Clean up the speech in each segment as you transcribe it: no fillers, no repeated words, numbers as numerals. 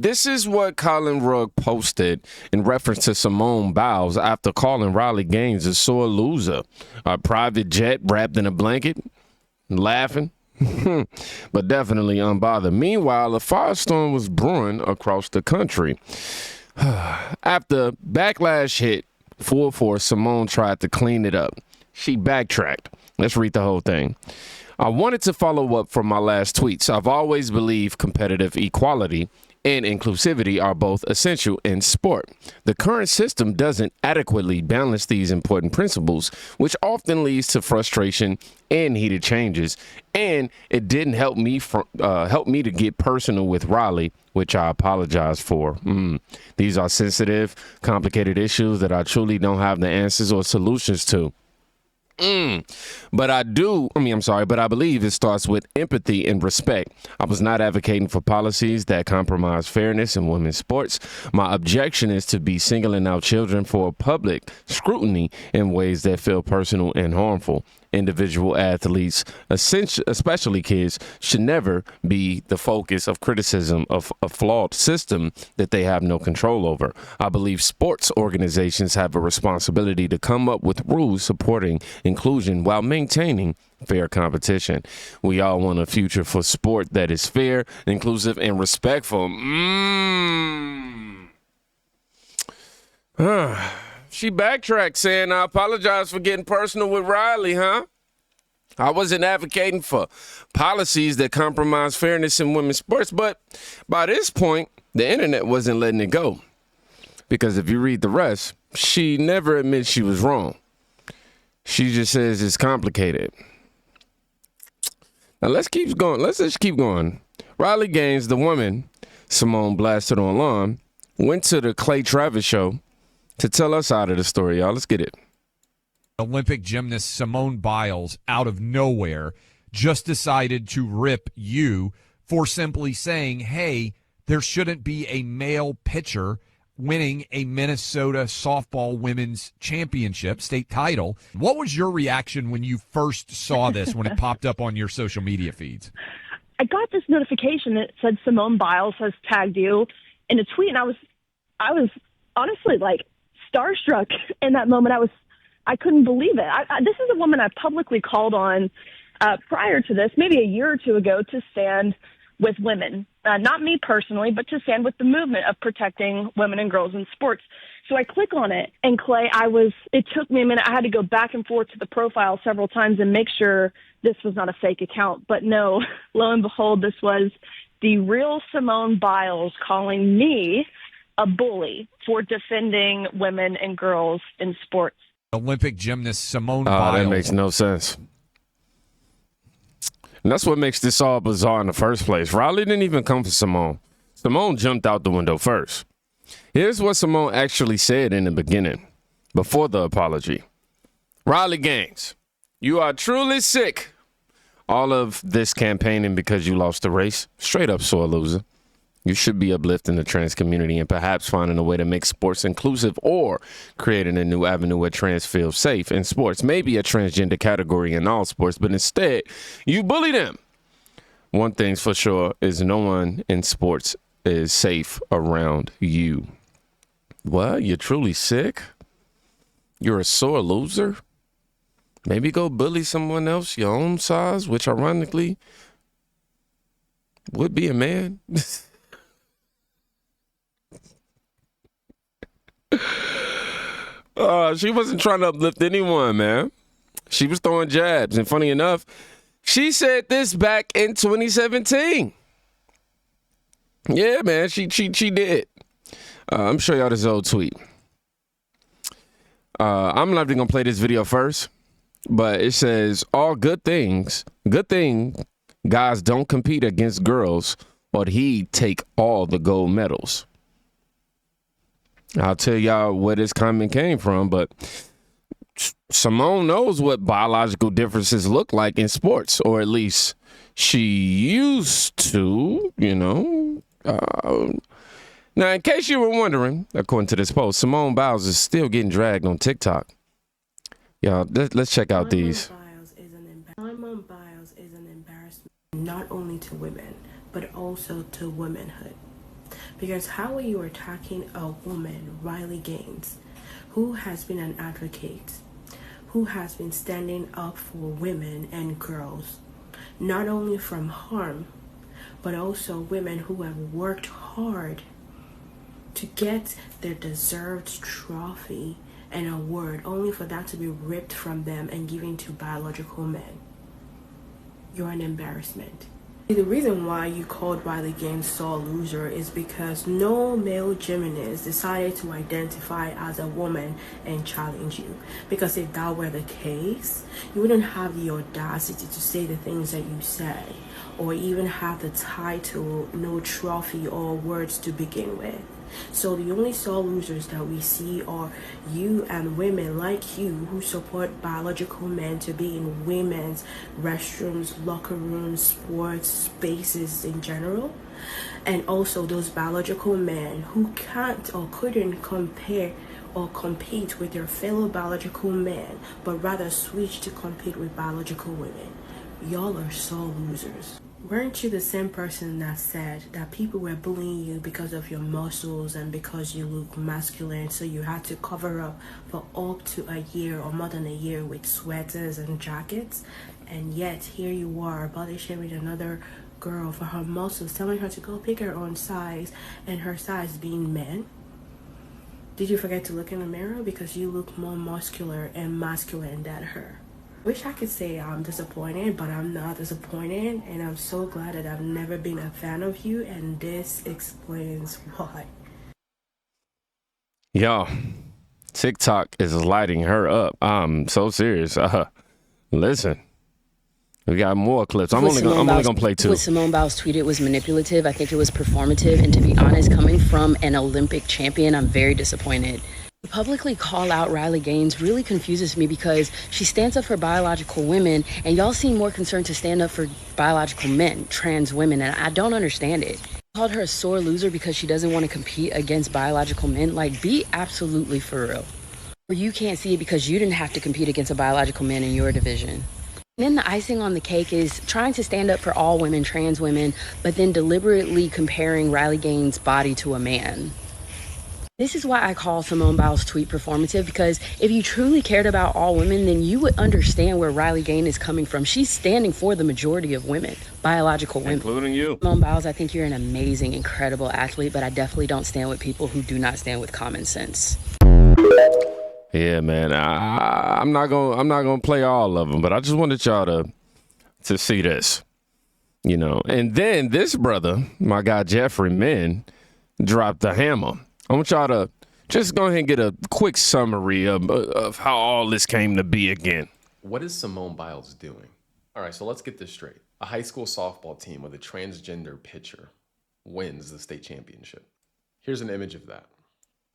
This is what Colin Rugg posted in reference to Simone Biles after calling Riley Gaines a sore loser. A private jet wrapped in a blanket, laughing, but definitely unbothered. Meanwhile, a firestorm was brewing across the country. After backlash hit full force, Simone tried to clean it up. She backtracked. Let's read the whole thing. I wanted to follow up from my last tweets. I've always believed competitive equality and inclusivity are both essential in sport. The current system doesn't adequately balance these important principles, which often leads to frustration and heated changes. And it didn't help me to get personal with Riley, which I apologize for. These are sensitive, complicated issues that I truly don't have the answers or solutions to. But I believe it starts with empathy and respect. I was not advocating for policies that compromise fairness in women's sports. My objection is to be singling out children for public scrutiny in ways that feel personal and harmful. Individual athletes, especially kids, should never be the focus of criticism of a flawed system that they have no control over. I believe sports organizations have a responsibility to come up with rules supporting inclusion while maintaining fair competition. We all want a future for sport that is fair, inclusive, and respectful. She backtracked saying, I apologize for getting personal with Riley, huh? I wasn't advocating for policies that compromise fairness in women's sports, but by this point, the internet wasn't letting it go. Because if you read the rest, she never admits she was wrong. She just says it's complicated. Now let's keep going. Let's just keep going. Riley Gaines, the woman Simone blasted online, went to the Clay Travis show to tell us out of the story, y'all. Let's get it. Olympic gymnast Simone Biles, out of nowhere, just decided to rip you for simply saying, hey, there shouldn't be a male pitcher winning a Minnesota softball women's championship state title. What was your reaction when you first saw this, when it popped up on your social media feeds? I got this notification that said Simone Biles has tagged you in a tweet, and I was honestly like starstruck in that moment. I couldn't believe it. This is a woman I publicly called on prior to this, maybe a year or two ago, to stand with women. Not me personally, but to stand with the movement of protecting women and girls in sports. So I click on it, and Clay, it took me a minute. I had to go back and forth to the profile several times and make sure this was not a fake account. But no, lo and behold, this was the real Simone Biles calling me a bully for defending women and girls in sports. Olympic gymnast Simone Biles. That makes no sense. And that's what makes this all bizarre in the first place. Riley didn't even come for Simone. Simone jumped out the window first. Here's what Simone actually said in the beginning, before the apology. Riley Gaines, you are truly sick. All of this campaigning because you lost the race. Straight up sore loser. You should be uplifting the trans community and perhaps finding a way to make sports inclusive or creating a new avenue where trans feel safe in sports. Maybe a transgender category in all sports, but instead, you bully them. One thing's for sure is no one in sports is safe around you. What? You're truly sick? You're a sore loser? Maybe go bully someone else your own size, which ironically would be a man. She wasn't trying to uplift anyone, man. She was throwing jabs. And funny enough, she said this back in 2017. Yeah, man, she did. I'm show y'all this old tweet. I'm not even going to play this video first, but it says, all good thing, guys don't compete against girls, or he'd take all the gold medals. I'll tell y'all where this comment came from, but Simone knows what biological differences look like in sports, or at least she used to, you know. Now, in case you were wondering, according to this post, Simone Biles is still getting dragged on TikTok. Y'all, let's check out these. Simone Biles is an embarrassment not only to women, but also to womanhood. Because how are you attacking a woman, Riley Gaines, who has been an advocate, who has been standing up for women and girls, not only from harm, but also women who have worked hard to get their deserved trophy and award, only for that to be ripped from them and given to biological men? You're an embarrassment. The reason why you called Riley Gaines sore loser is because no male gymnast decided to identify as a woman and challenge you. Because if that were the case, you wouldn't have the audacity to say the things that you said, or even have the title, no trophy or words to begin with. So the only sore losers that we see are you and women like you who support biological men to be in women's restrooms, locker rooms, sports, spaces in general. And also those biological men who can't or couldn't compare or compete with their fellow biological men, but rather switch to compete with biological women. Y'all are sore losers. Weren't you the same person that said that people were bullying you because of your muscles and because you look masculine, so you had to cover up for up to a year or more than a year with sweaters and jackets? And yet here you are body shaming another girl for her muscles, telling her to go pick her own size, and her size being men. Did you forget to look in the mirror? Because you look more muscular and masculine than her. Wish I could say I'm disappointed, but I'm not disappointed, and I'm so glad that I've never been a fan of you, and this explains why. Yo, TikTok is lighting her up. I'm so serious. Listen, we got more clips. I'm only gonna play two. What Simone Biles tweeted was manipulative. I think it was performative, and to be honest, coming from an Olympic champion, I'm very disappointed. To publicly call out Riley Gaines really confuses me because she stands up for biological women, and y'all seem more concerned to stand up for biological men, trans women, and I don't understand it. Called her a sore loser because she doesn't want to compete against biological men. Like, be absolutely for real. Or you can't see it because you didn't have to compete against a biological man in your division. And then the icing on the cake is trying to stand up for all women, trans women, but then deliberately comparing Riley Gaines' body to a man. This is why I call Simone Biles' tweet performative, because if you truly cared about all women, then you would understand where Riley Gaines is coming from. She's standing for the majority of women, biological women. Including you. Simone Biles, I think you're an amazing, incredible athlete, but I definitely don't stand with people who do not stand with common sense. Yeah, man. I'm not gonna play all of them, but I just wanted y'all to see this, you know. And then this brother, my guy Jeffrey Min, dropped the hammer. I want y'all to just go ahead and get a quick summary of how all this came to be again. What is Simone Biles doing? All right, so let's get this straight. A high school softball team with a transgender pitcher wins the state championship. Here's an image of that.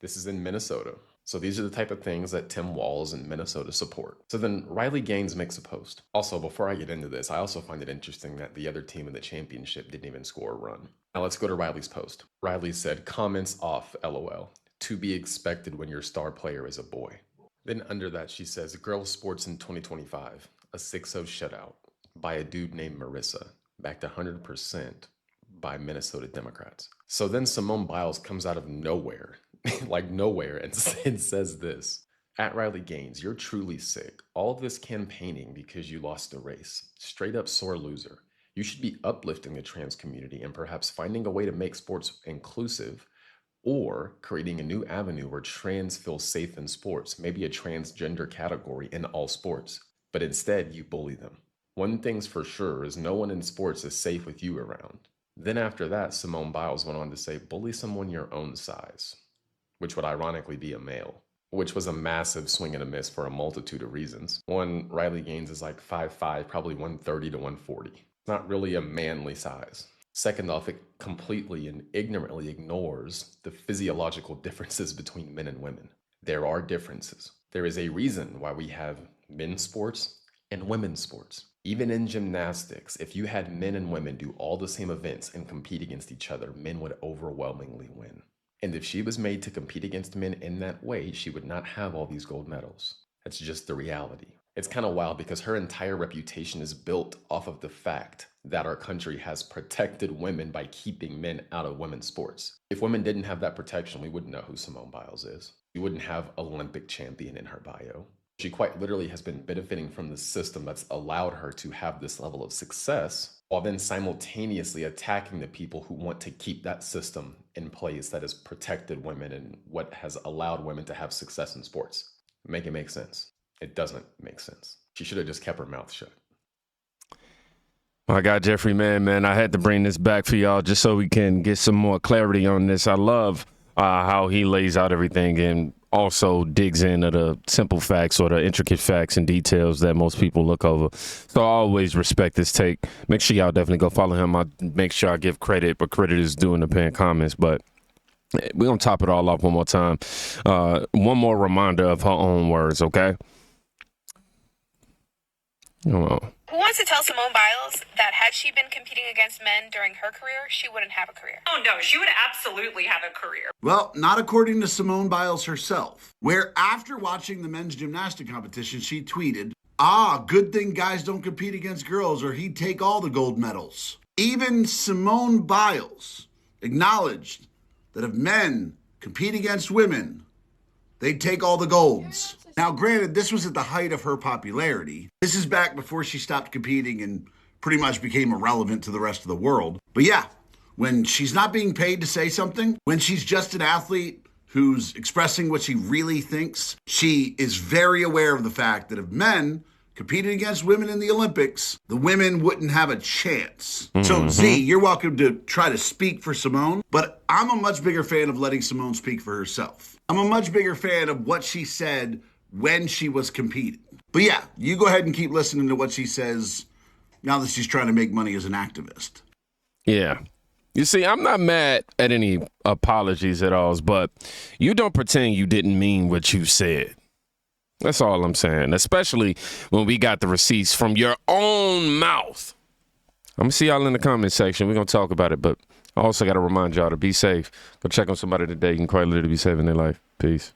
This is in Minnesota. So these are the type of things that Tim Walz in Minnesota support. So then Riley Gaines makes a post. Also, before I get into this, I also find it interesting that the other team in the championship didn't even score a run. Now let's go to Riley's post. Riley said, comments off, LOL. To be expected when your star player is a boy. Then under that, she says, girls sports in 2025, a 6-0 shutout by a dude named Marissa, backed 100% by Minnesota Democrats. So then Simone Biles comes out of nowhere, like nowhere, and says this. At Riley Gaines, you're truly sick. All of this campaigning because you lost the race. Straight up sore loser. You should be uplifting the trans community and perhaps finding a way to make sports inclusive, or creating a new avenue where trans feel safe in sports, maybe a transgender category in all sports. But instead, you bully them. One thing's for sure is no one in sports is safe with you around. Then after that, Simone Biles went on to say, bully someone your own size, which would ironically be a male, which was a massive swing and a miss for a multitude of reasons. One, Riley Gaines is like 5'5", probably 130 to 140. It's not really a manly size. Second off, it completely and ignorantly ignores the physiological differences between men and women. There are differences. There is a reason why we have men's sports and women's sports. Even in gymnastics, if you had men and women do all the same events and compete against each other, men would overwhelmingly win. And if she was made to compete against men in that way, she would not have all these gold medals. That's just the reality. It's kind of wild because her entire reputation is built off of the fact that our country has protected women by keeping men out of women's sports. If women didn't have that protection, we wouldn't know who Simone Biles is. We wouldn't have Olympic champion in her bio. She quite literally has been benefiting from the system that's allowed her to have this level of success, while then simultaneously attacking the people who want to keep that system in place that has protected women and what has allowed women to have success in sports. Make it make sense. It doesn't make sense. She should have just kept her mouth shut. My God, Jeffrey, man, I had to bring this back for y'all just so we can get some more clarity on this. I love how he lays out everything and also digs into the simple facts or the intricate facts and details that most people look over. So I always respect this take. Make sure y'all definitely go follow him. I make sure I give credit, but credit is due in the pinned comments. But we're going to top it all off one more time. One more reminder of her own words, okay? Who wants to tell Simone Biles that had she been competing against men during her career, she wouldn't have a career? Oh no, she would absolutely have a career. Well, not according to Simone Biles herself, where after watching the men's gymnastic competition, she tweeted, good thing guys don't compete against girls or he'd take all the gold medals. Even Simone Biles acknowledged that if men compete against women, they'd take all the golds. Now, granted, this was at the height of her popularity. This is back before she stopped competing and pretty much became irrelevant to the rest of the world. But yeah, when she's not being paid to say something, when she's just an athlete who's expressing what she really thinks, she is very aware of the fact that if men competed against women in the Olympics, the women wouldn't have a chance. So, Z, you're welcome to try to speak for Simone, but I'm a much bigger fan of letting Simone speak for herself. I'm a much bigger fan of what she said when she was competing. But yeah, you go ahead and keep listening to what she says now that she's trying to make money as an activist. Yeah. You see, I'm not mad at any apologies at all, but you don't pretend you didn't mean what you said. That's all I'm saying, especially when we got the receipts from your own mouth. I'm going to see y'all in the comment section. We're going to talk about it, but I also got to remind y'all to be safe. Go check on somebody today. You can quite literally be saving their life. Peace.